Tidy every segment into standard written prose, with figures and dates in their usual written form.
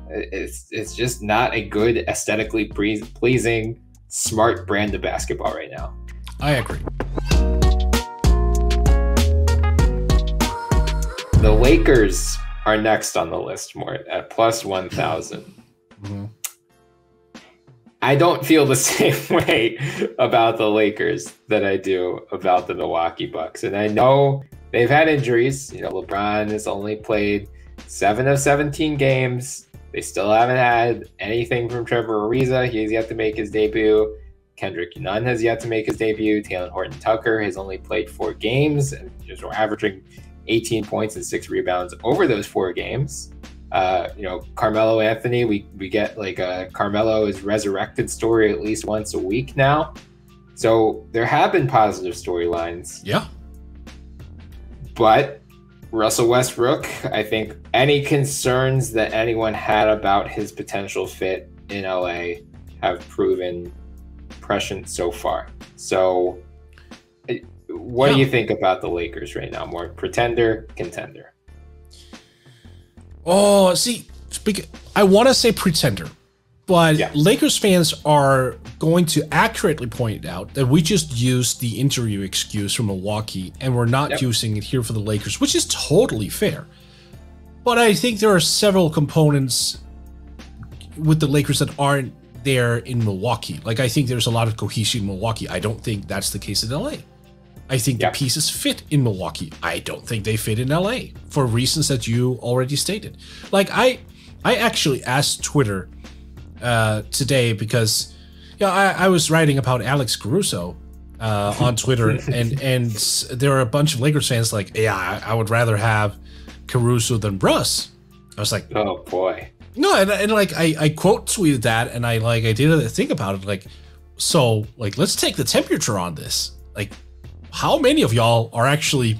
It's just not a good, aesthetically pleasing, smart brand of basketball right now. I agree. The Lakers are next on the list, more at plus 1,000. Mm-hmm. I don't feel the same way about the Lakers that I do about the Milwaukee Bucks. And I know they've had injuries. You know, LeBron has only played 7 of 17 games. They still haven't had anything from Trevor Ariza. He has yet to make his debut. Kendrick Nunn has yet to make his debut. Taylor Horton-Tucker has only played 4 games and just averaging 18 points and 6 rebounds over those 4 games. You know, Carmelo Anthony, we get like a Carmelo is resurrected story at least once a week now. So there have been positive storylines. Yeah. But Russell Westbrook, I think any concerns that anyone had about his potential fit in LA have proven prescient so far. So what do you think about the Lakers right now? More pretender, contender? Oh, see, I want to say pretender, but Lakers fans are going to accurately point out that we just used the interview excuse from Milwaukee and we're not using it here for the Lakers, which is totally fair. But I think there are several components with the Lakers that aren't there in Milwaukee. Like, I think there's a lot of cohesion in Milwaukee. I don't think that's the case in LA. I think the pieces fit in Milwaukee. I don't think they fit in LA for reasons that you already stated. Like, I actually asked Twitter today because I was writing about Alex Caruso on Twitter, and there are a bunch of Lakers fans like, yeah, I would rather have Caruso than Russ. I was like, oh boy. No, and like I quote tweeted that, and I did think about it, like, so like let's take the temperature on this. Like, how many of y'all are actually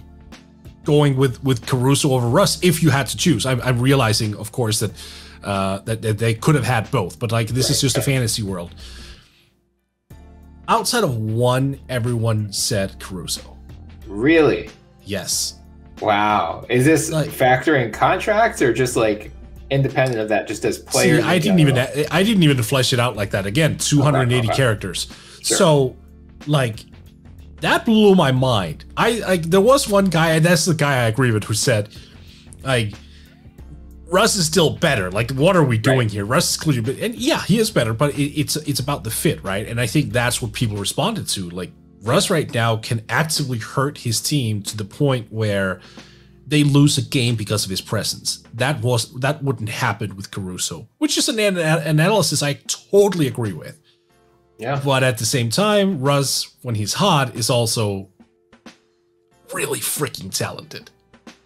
going with Caruso over Russ if you had to choose? I'm realizing, of course, that that they could have had both, but like this is just a fantasy world. Outside of one, everyone said Caruso. Really? Yes. Wow. Is this like factoring contracts or just like independent of that, just as players? See, I didn't even flesh it out like that. Again, 280 characters. Sure. So, like, that blew my mind. There was one guy, and that's the guy I agree with, who said, like, Russ is still better. Like, what are we doing here? Russ is clearly better. And yeah, he is better, but it's about the fit, right? And I think that's what people responded to. Like, Russ right now can actively hurt his team to the point where they lose a game because of his presence. That wouldn't happen with Caruso, which is an analysis I totally agree with. Yeah. But at the same time, Russ, when he's hot, is also really freaking talented.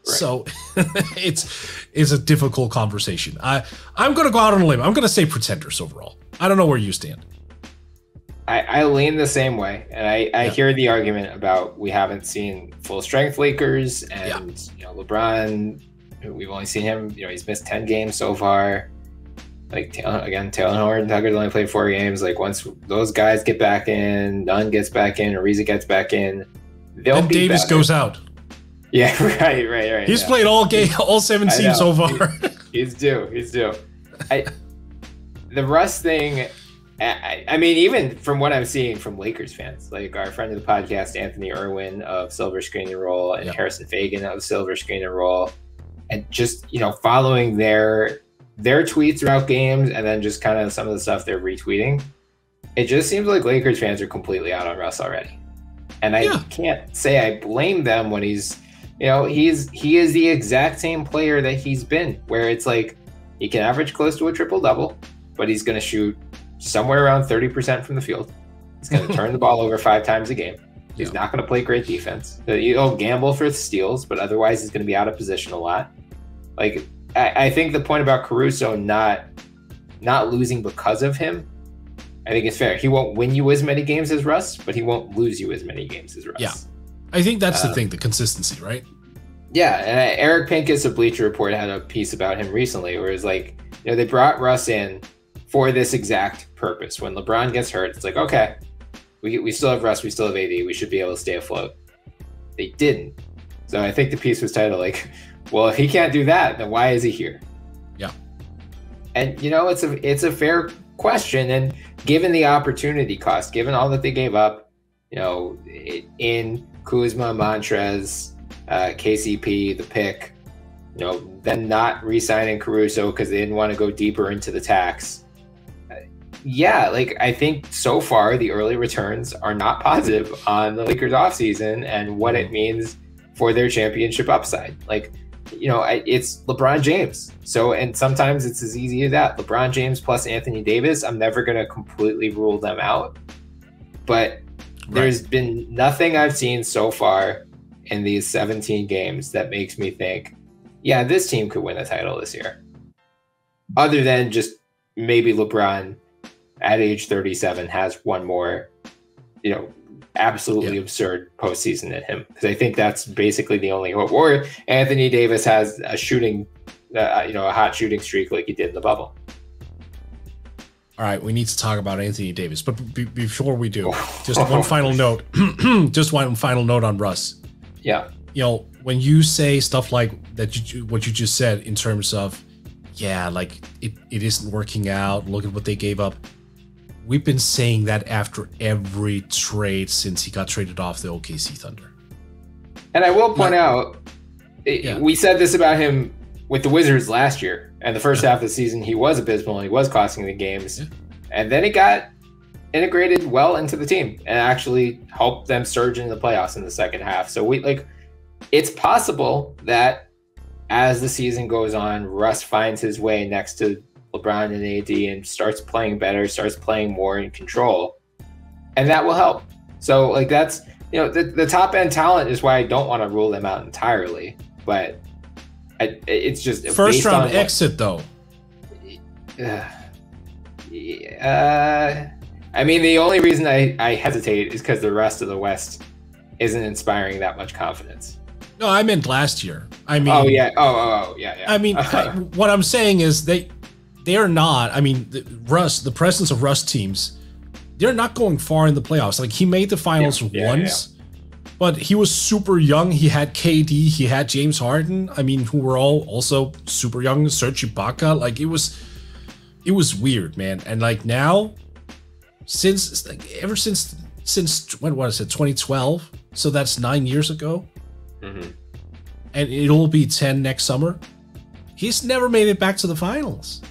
Right. So it's a difficult conversation. I'm going to go out on a limb. I'm going to say pretenders overall. I don't know where you stand. I lean the same way, and I hear the argument about we haven't seen full strength Lakers, and you know, LeBron, we've only seen him. You know, he's missed 10 games so far. Like, again, Taylor Horton-Tucker's only played 4 games. Like, once those guys get back in, Nunn gets back in, Ariza gets back in, they'll be Davis better. goes out. Yeah, right. He's played all 17 so far. He's due. The Russ thing, I mean, even from what I'm seeing from Lakers fans, like our friend of the podcast, Anthony Irwin of Silver Screen and Roll, and Harrison Fagan of Silver Screen and Roll, and just, you know, following their tweets throughout games, and then just kind of some of the stuff they're retweeting, it just seems like Lakers fans are completely out on Russ already. And I can't say I blame them when he's, you know, he is the exact same player that he's been, where it's like he can average close to a triple-double, but he's going to shoot somewhere around 30% from the field. He's going to turn the ball over 5 times a game. He's not going to play great defense. He'll gamble for steals, but otherwise he's going to be out of position a lot. Like, I think the point about Caruso not losing because of him, I think it's fair. He won't win you as many games as Russ, but he won't lose you as many games as Russ. Yeah, I think that's the thing, the consistency, right? Yeah, and Eric Pincus of Bleacher Report had a piece about him recently where it's like, you know, they brought Russ in for this exact purpose. When LeBron gets hurt, it's like, okay, we still have Russ, we still have AD, we should be able to stay afloat. They didn't. So I think the piece was titled like, well, if he can't do that, then why is he here? Yeah. And it's a fair question, and given the opportunity cost, given all that they gave up, in Kuzma, Montrez, KCP, the pick, then not re-signing Caruso because they didn't want to go deeper into the tax. I think so far the early returns are not positive on the Lakers offseason and what it means for their championship upside. It's LeBron James. And sometimes it's as easy as that. LeBron James plus Anthony Davis, I'm never going to completely rule them out. But there's been nothing I've seen so far in these 17 games that makes me think, yeah, this team could win a title this year. Other than just maybe LeBron at age 37 has one more, absolutely absurd postseason at him, because I think that's basically the only hope. Or Anthony Davis has a shooting, a hot shooting streak like he did in the bubble. All right, we need to talk about Anthony Davis, but before we do, just one final note. Just one final note on Russ. Yeah. When you say stuff like that, what you just said in terms of, it isn't working out. Look at what they gave up. We've been saying that after every trade since he got traded off the OKC Thunder. And I will point out, we said this about him with the Wizards last year. And the first half of the season, he was abysmal and he was costing the games. Yeah. And then he got integrated well into the team and actually helped them surge into the playoffs in the second half. So it's possible that as the season goes on, Russ finds his way next to LeBron and AD and starts playing better, starts playing more in control, and that will help. So that's, the top end talent is why I don't want to rule them out entirely, but it's just first round exit though. I mean, the only reason I hesitate is because the rest of the West isn't inspiring that much confidence. No, I meant last year. I mean, oh yeah. I mean, what I'm saying is they are not. I mean, the presence of Russ teams, they're not going far in the playoffs. He made the finals once, but he was super young. He had KD, he had James Harden. I mean, who were all also super young. Serge Ibaka. It was weird, man. And now, ever since when was it? 2012. So that's 9 years ago. Mm-hmm. And it'll be 10 next summer. He's never made it back to the finals.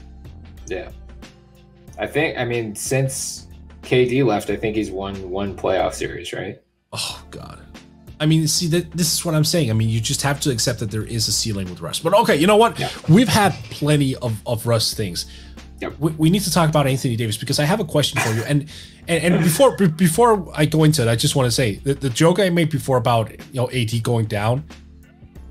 Yeah. I mean, since KD left, I think he's won one playoff series, right? Oh, God. I mean, see, this is what I'm saying. I mean, you just have to accept that there is a ceiling with Russ. But okay, you know what? Yeah. We've had plenty of Russ things. Yep. We need to talk about Anthony Davis because I have a question for you. And before I go into it, I just want to say the joke I made before about AD going down,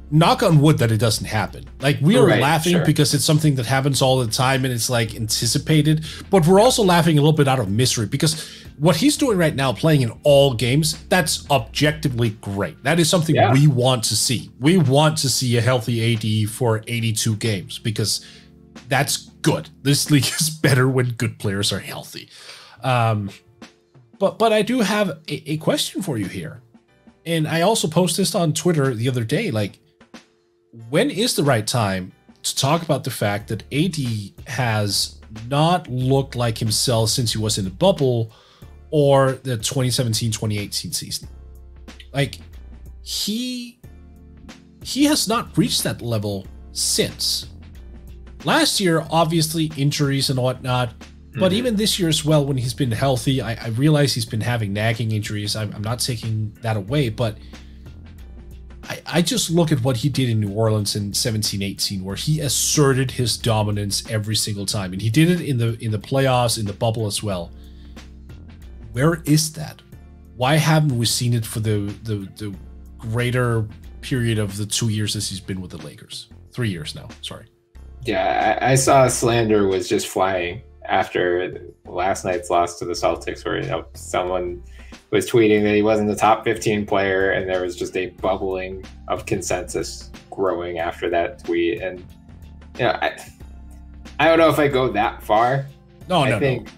knock on wood that it doesn't happen. We are laughing because it's something that happens all the time and it's anticipated, but we're also laughing a little bit out of misery because what he's doing right now, playing in all games, that's objectively great. That is something we want to see. We want to see a healthy AD for 82 games because that's good. This league is better when good players are healthy. But I do have a question for you here. And I also posted this on Twitter the other day. When is the right time to talk about the fact that AD has not looked like himself since he was in the bubble or the 2017-2018 season? He has not reached that level since. Last year, obviously, injuries and whatnot. But even this year as well, when he's been healthy, I realize he's been having nagging injuries. I'm not taking that away, but I just look at what he did in New Orleans in 17-18, where he asserted his dominance every single time. And he did it in the playoffs, in the bubble as well. Where is that? Why haven't we seen it for the greater period of the 2 years as he's been with the Lakers? 3 years now, sorry. Yeah, I saw slander was just flying after last night's loss to the Celtics, where someone was tweeting that he wasn't the top 15 player, and there was just a bubbling of consensus growing after that tweet. And I don't know if I go that far. I think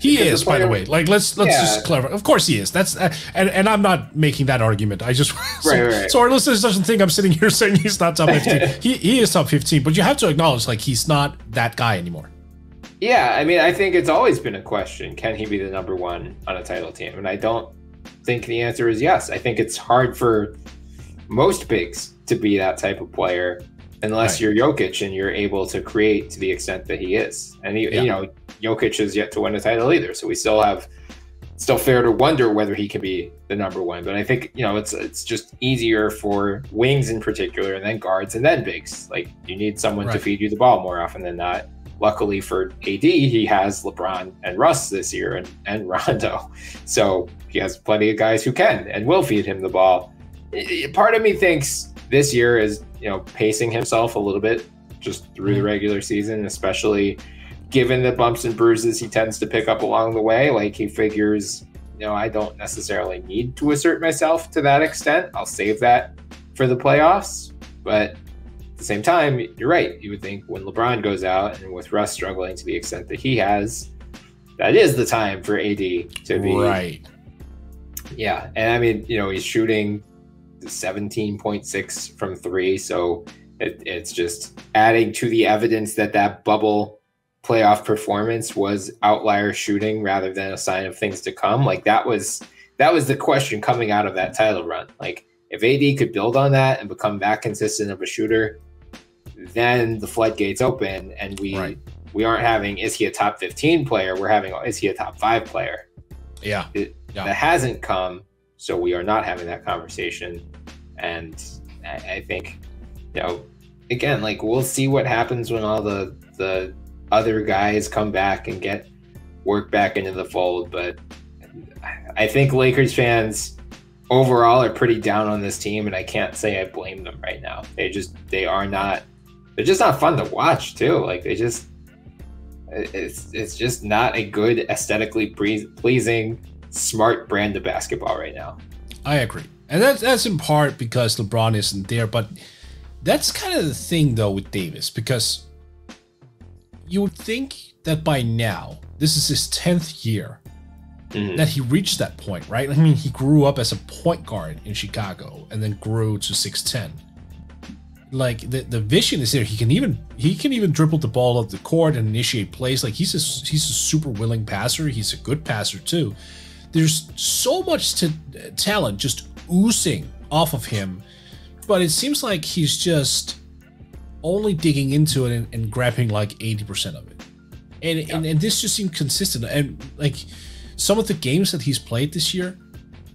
He is, by the way. Like, let's just clarify. Of course he is. That's and I'm not making that argument. I just so our listeners doesn't think I'm sitting here saying he's not top 15. he is top 15, but you have to acknowledge like he's not that guy anymore. Yeah, I mean, I think it's always been a question: can he be the number one on a title team? And I don't think the answer is yes. I think it's hard for most bigs to be that type of player unless you're Jokic and you're able to create to the extent that he is. And you know, Jokic has yet to win a title either, so we still fair to wonder whether he can be the number one. But I think, you know, it's just easier for wings in particular, and then guards, and then bigs. Like, you need someone to feed you the ball more often than not. Luckily for AD, he has LeBron and Russ this year, and Rondo. So he has plenty of guys who can and will feed him the ball. Part of me thinks this year is, you know, pacing himself a little bit just through the regular season, especially given the bumps and bruises he tends to pick up along the way. Like, he figures, you know, I don't necessarily need to assert myself to that extent. I'll save that for the playoffs. But at the same time, you're right. You would think when LeBron goes out and with Russ struggling to the extent that he has, that is the time for AD to be. Right. Yeah. And I mean, you know, he's shooting 17.6 from three. So it's just adding to the evidence that bubble playoff performance was outlier shooting rather than a sign of things to come. Like, that was the question coming out of that title run. Like, if AD could build on that and become that consistent of a shooter, then the floodgates open, and we aren't having, is he a top 15 player? We're having, is he a top 5 player? Yeah. That hasn't come, so we are not having that conversation. And I think, you know, again, like, we'll see what happens when all the other guys come back and get work back into the fold. But I think Lakers fans overall are pretty down on this team, and I can't say I blame them right now. They're just not fun to watch too. Like, it's just not a good, aesthetically pleasing, smart brand of basketball right now. I agree. And that's in part because LeBron isn't there, but that's kind of the thing though with Davis, because you would think that by now, this is his 10th year, that he reached that point, right? I mean, he grew up as a point guard in Chicago and then grew to 6'10". Like, the vision is there. He can even dribble the ball up the court and initiate plays. Like, he's a super willing passer. He's a good passer too. There's so much talent just oozing off of him, but it seems like he's just only digging into it and grabbing like 80% of it. And this just seemed consistent. And like, some of the games that he's played this year,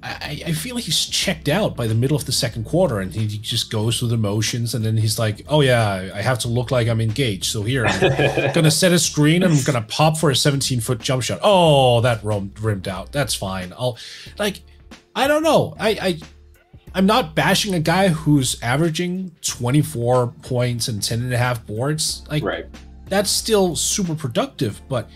I feel like he's checked out by the middle of the second quarter, and he just goes through the motions, and then he's like, oh yeah, I have to look like I'm engaged. So here, I'm gonna set a screen and I'm gonna pop for a 17-foot jump shot. Oh, that rimmed out. That's fine. I don't know. I'm not bashing a guy who's averaging 24 points and 10.5 boards. Like, that's still super productive, but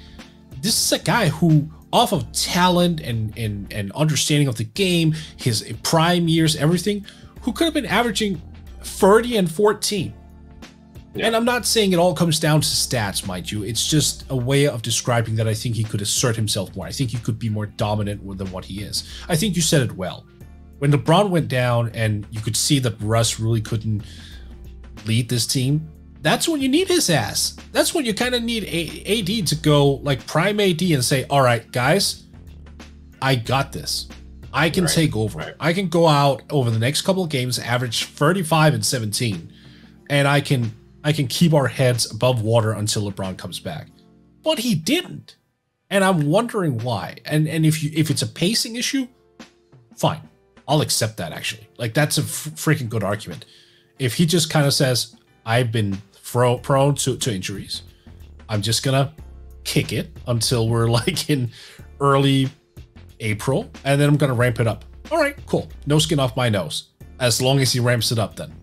this is a guy who, off of talent and understanding of the game, his prime years, everything, who could have been averaging 30 and 14. And I'm not saying it all comes down to stats, mind you. It's just a way of describing that I think he could assert himself more. I think he could be more dominant than what he is. I think you said it well. When LeBron went down and you could see that Russ really couldn't lead this team, that's when you need his ass. That's when you kind of need AD to go like prime AD and say, all right, guys, I got this. I can take over. I can go out over the next couple of games, average 35 and 17, and I can keep our heads above water until LeBron comes back. But he didn't. And I'm wondering why. And if it's a pacing issue, fine. I'll accept that, actually. Like, that's a freaking good argument. If he just kind of says, I've been prone to injuries, I'm just gonna kick it until we're like in early April, and then I'm gonna ramp it up. All right, cool. No skin off my nose. As long as he ramps it up then.